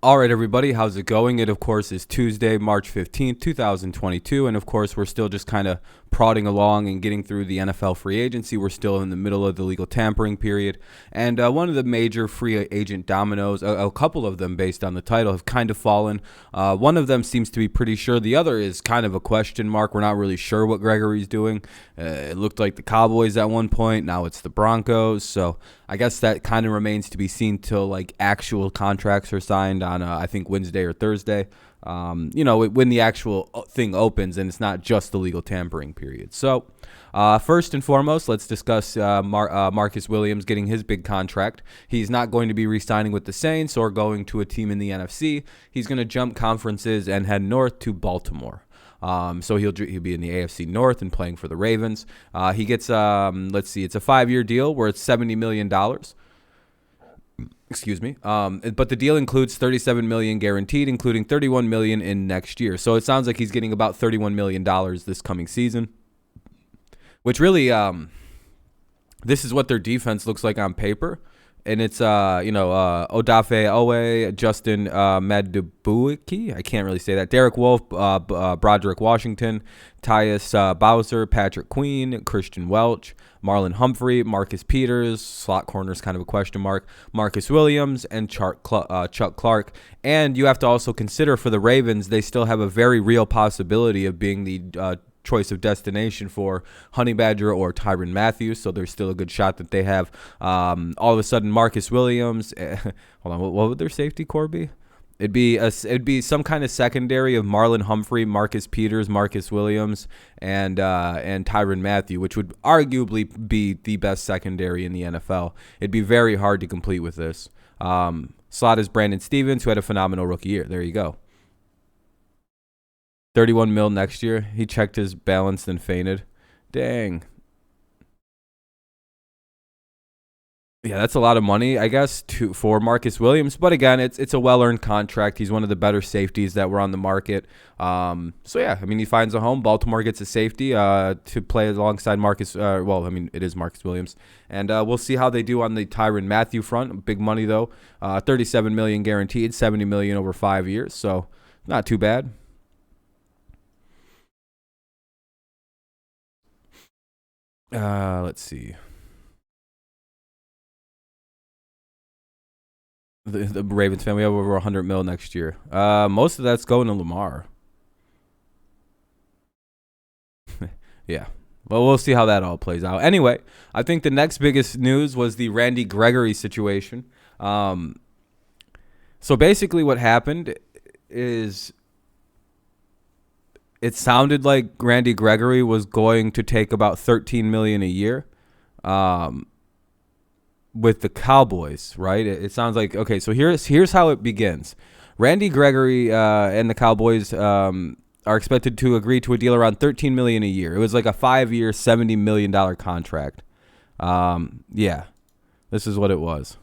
All right, everybody, how's it going? It, of course, is Tuesday, March 15th, 2022. And, of course, we're still just kind of prodding along and getting through the NFL free agency. We're still in the middle of the legal tampering period. And one of the major free agent dominoes, a couple of them based on the title, have kind of fallen. One of them seems to be pretty sure. The other is kind of a question mark. We're not really sure what Gregory's doing. It looked like the Cowboys at one point. Now it's the Broncos. So I guess that kind of remains to be seen till like actual contracts are signed on, I think, Wednesday or Thursday. When the actual thing opens and it's not just the legal tampering period. So first and foremost, let's discuss Marcus Williams getting his big contract. He's not going to be re-signing with the Saints or going to a team in the NFC. He's going to jump conferences and head north to Baltimore. So he'll be in the AFC North and playing for the Ravens. He gets, it's a 5-year deal worth $70 million. Excuse me. But the deal includes $37 million guaranteed, including $31 million in next year. So it sounds like he's getting about $31 million this coming season, which really, this is what their defense looks like on paper. And it's, Odafe Owe, Justin Madubuike, I can't really say that, Derek Wolfe, Broderick Washington, Tyus Bowser, Patrick Queen, Christian Welch, Marlon Humphrey, Marcus Peters, slot corner is kind of a question mark, Marcus Williams, and Chuck Clark. And you have to also consider for the Ravens, they still have a very real possibility of being the choice of destination for Honey Badger or Tyrann Mathieu, so there's still a good shot that they have all of a sudden Marcus Williams. Hold on, what would their safety core be? It'd be some kind of secondary of Marlon Humphrey, Marcus Peters, Marcus Williams, and Tyrann Mathieu, which would arguably be the best secondary in the NFL. It'd be very hard to compete with this. Slot is Brandon Stevens, who had a phenomenal rookie year. There you go. 31 mil next year. He checked his balance and fainted. Dang. Yeah, that's a lot of money, I guess, for Marcus Williams. But again, it's a well-earned contract. He's one of the better safeties that were on the market. So yeah, I mean, he finds a home. Baltimore gets a safety to play alongside Marcus. It is Marcus Williams, and we'll see how they do on the Tyrann Mathieu front. Big money though. $37 million guaranteed, $70 million over 5 years. So not too bad. Let's see. The Ravens fan, we have over 100 mil next year. Most of that's going to Lamar. Yeah. Well, we'll see how that all plays out. Anyway, I think the next biggest news was the Randy Gregory situation. So basically what happened is it sounded like Randy Gregory was going to take about $13 million a year with the Cowboys, right? It sounds like, okay, so here's how it begins. Randy Gregory and the Cowboys are expected to agree to a deal around $13 million a year. It was like a 5-year, $70 million contract. Yeah, this is what it was.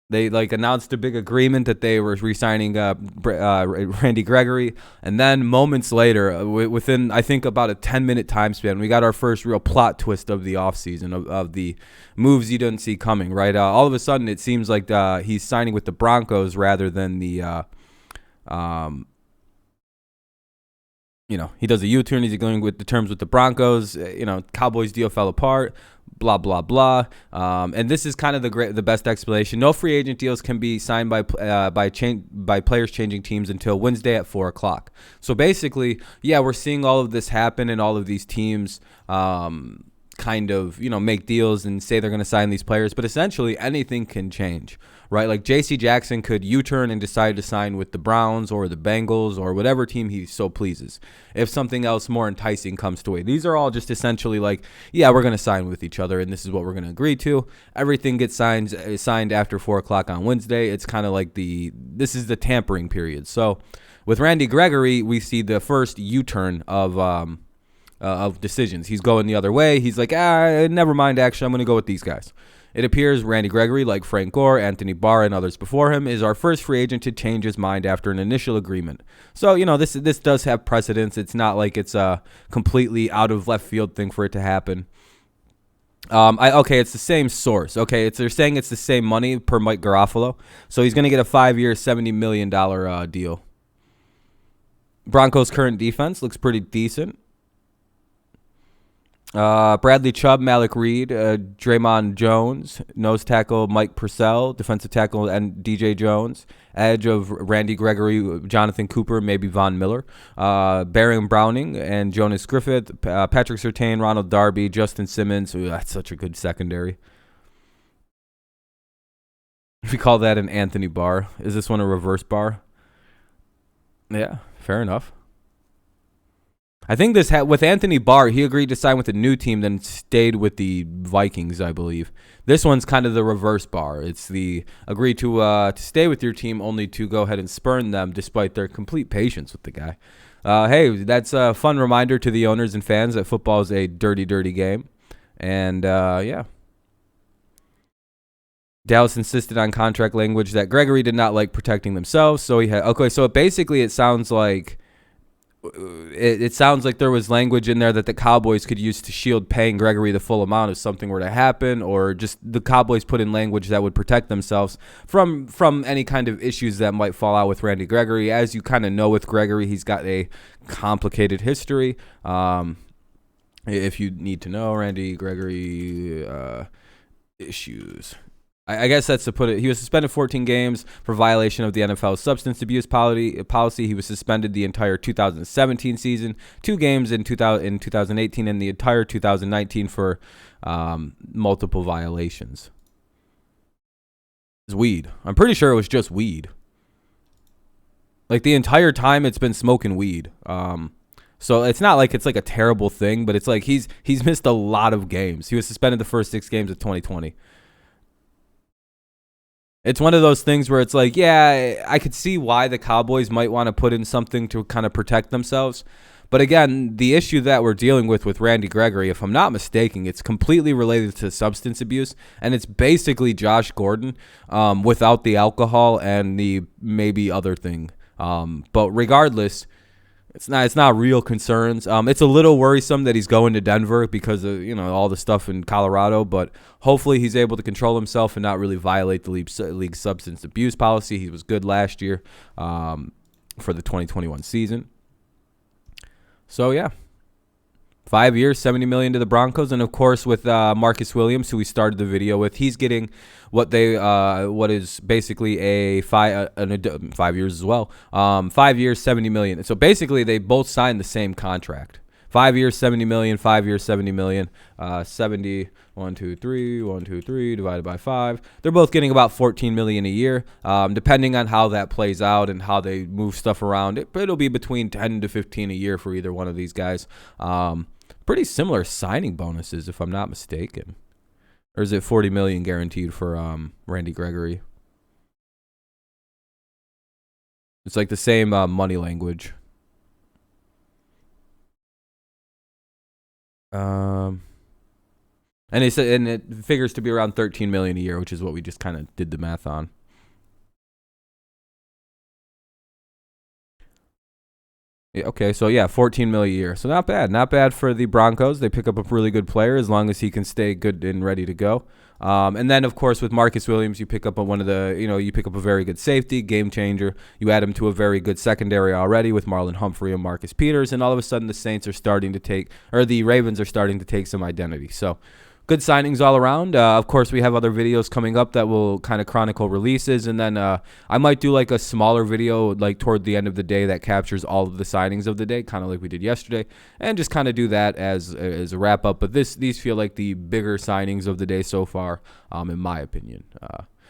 They announced a big agreement that they were re-signing Randy Gregory, and then moments later, within I think about a 10-minute time span, we got our first real plot twist of the offseason of the moves you didn't see coming. Right, all of a sudden it seems like he's signing with the Broncos rather than the he does a U-turn. He's going with the terms with the Broncos. Cowboys deal fell apart. Blah blah blah. And this is kind of the best explanation. No free agent deals can be signed by players changing teams until Wednesday at 4:00. So basically, yeah, we're seeing all of this happen, and all of these teams kind of make deals and say they're going to sign these players, but essentially anything can change, right? Like J.C. Jackson could U-turn and decide to sign with the Browns or the Bengals or whatever team he so pleases if something else more enticing comes to it. These are all just essentially like, yeah, we're going to sign with each other and this is what we're going to agree to. Everything gets signed after 4:00 on Wednesday. It's kind of like this is the tampering period. So with Randy Gregory, we see the first U-turn of decisions. He's going the other way. He's like, never mind, actually, I'm going to go with these guys. It appears Randy Gregory, like Frank Gore, Anthony Barr, and others before him, is our first free agent to change his mind after an initial agreement. So, this does have precedence. It's not like it's a completely out of left field thing for it to happen. Okay, it's the same source. Okay, they're saying it's the same money per Mike Garofalo, so he's going to get a 5-year, $70 million deal. Broncos' current defense looks pretty decent. Bradley Chubb, Malik Reed, Draymond Jones, nose tackle Mike Purcell, defensive tackle and DJ Jones, edge of Randy Gregory, Jonathan Cooper, maybe Von Miller, Baron Browning and Jonas Griffith, Patrick Surtain, Ronald Darby, Justin Simmons. Ooh, that's such a good secondary. If we call that an Anthony bar, is this one a reverse bar? Yeah, fair enough. I think with Anthony Barr, he agreed to sign with a new team, then stayed with the Vikings, I believe. This one's kind of the reverse Barr. It's the agree to stay with your team, only to go ahead and spurn them, despite their complete patience with the guy. Hey, that's a fun reminder to the owners and fans that football is a dirty, dirty game. And, yeah. Dallas insisted on contract language that Gregory did not like protecting themselves, so he had. Okay, so basically it sounds like. It sounds like there was language in there that the Cowboys could use to shield paying Gregory the full amount if something were to happen, or just the Cowboys put in language that would protect themselves from any kind of issues that might fall out with Randy Gregory. As you kind of know with Gregory, he's got a complicated history. If you need to know, Randy Gregory issues. I guess that's to put it. He was suspended 14 games for violation of the NFL substance abuse policy. He was suspended the entire 2017 season, 2 games in 2018, and the entire 2019 for multiple violations. It's weed. I'm pretty sure it was just weed. Like the entire time it's been smoking weed. So it's not like it's like a terrible thing, but it's like he's missed a lot of games. He was suspended the first 6 games of 2020. It's one of those things where it's like, yeah, I could see why the Cowboys might want to put in something to kind of protect themselves. But again, the issue that we're dealing with Randy Gregory, if I'm not mistaken, it's completely related to substance abuse. And it's basically Josh Gordon without the alcohol and the maybe other thing. But regardless, it's not real concerns. It's a little worrisome that he's going to Denver because of all the stuff in Colorado, but hopefully he's able to control himself and not really violate the league substance abuse policy. He was good last year for the 2021 season. So yeah, 5 years, $70 million to the Broncos, and of course with Marcus Williams, who we started the video with, he's getting what is basically a 5 years as well. 5 years, $70 million. So basically, they both signed the same contract. 5 years, $70 million. 5 years, $70 million. 70. 1, 2, 3. 1, 2, 3 divided by 5. They're both getting about $14 million a year, depending on how that plays out and how they move stuff around. It'll be between 10 to 15 a year for either one of these guys. Pretty similar signing bonuses, if I'm not mistaken. Or is it $40 million guaranteed for Randy Gregory? It's like the same money language. And it figures to be around $13 million a year, which is what we just kind of did the math on. Yeah, okay, so yeah, $14 million a year. So not bad for the Broncos. They pick up a really good player as long as he can stay good and ready to go. And then of course with Marcus Williams, you pick up you pick up a very good safety, game changer. You add him to a very good secondary already with Marlon Humphrey and Marcus Peters, and all of a sudden the Ravens are starting to take some identity. So good signings all around. Of course, we have other videos coming up that will kind of chronicle releases, and then I might do like a smaller video like toward the end of the day that captures all of the signings of the day, kind of like we did yesterday, and just kind of do that as a wrap up. But these feel like the bigger signings of the day so far, in my opinion.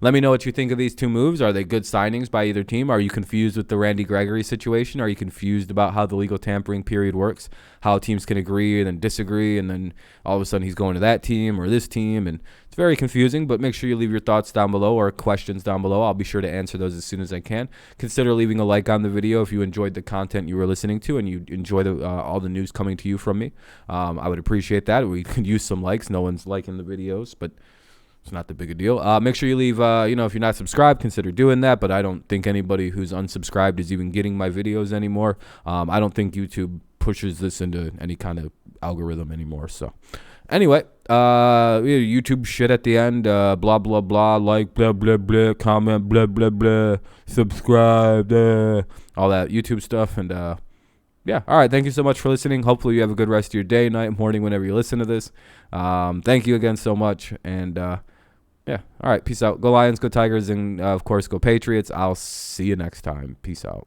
Let me know what you think of these 2 moves. Are they good signings by either team? Are you confused with the Randy Gregory situation? Are you confused about how the legal tampering period works? How teams can agree and then disagree, and then all of a sudden he's going to that team or this team, and it's very confusing. But make sure you leave your thoughts down below or questions down below. I'll be sure to answer those as soon as I can. Consider leaving a like on the video if you enjoyed the content you were listening to and you enjoy all the news coming to you from me. I would appreciate that. We could use some likes. No one's liking the videos, but it's not that big a deal. Make sure you leave, if you're not subscribed, consider doing that. But I don't think anybody who's unsubscribed is even getting my videos anymore. I don't think YouTube pushes this into any kind of algorithm anymore. So anyway, YouTube shit at the end, blah blah blah, like blah blah blah, comment blah blah blah, subscribe, all that YouTube stuff. And yeah, all right, thank you so much for listening. Hopefully you have a good rest of your day, night, morning, whenever you listen to this. Thank you again so much. And yeah, all right, peace out. Go Lions, go Tigers, and of course go Patriots. I'll see you next time. Peace out.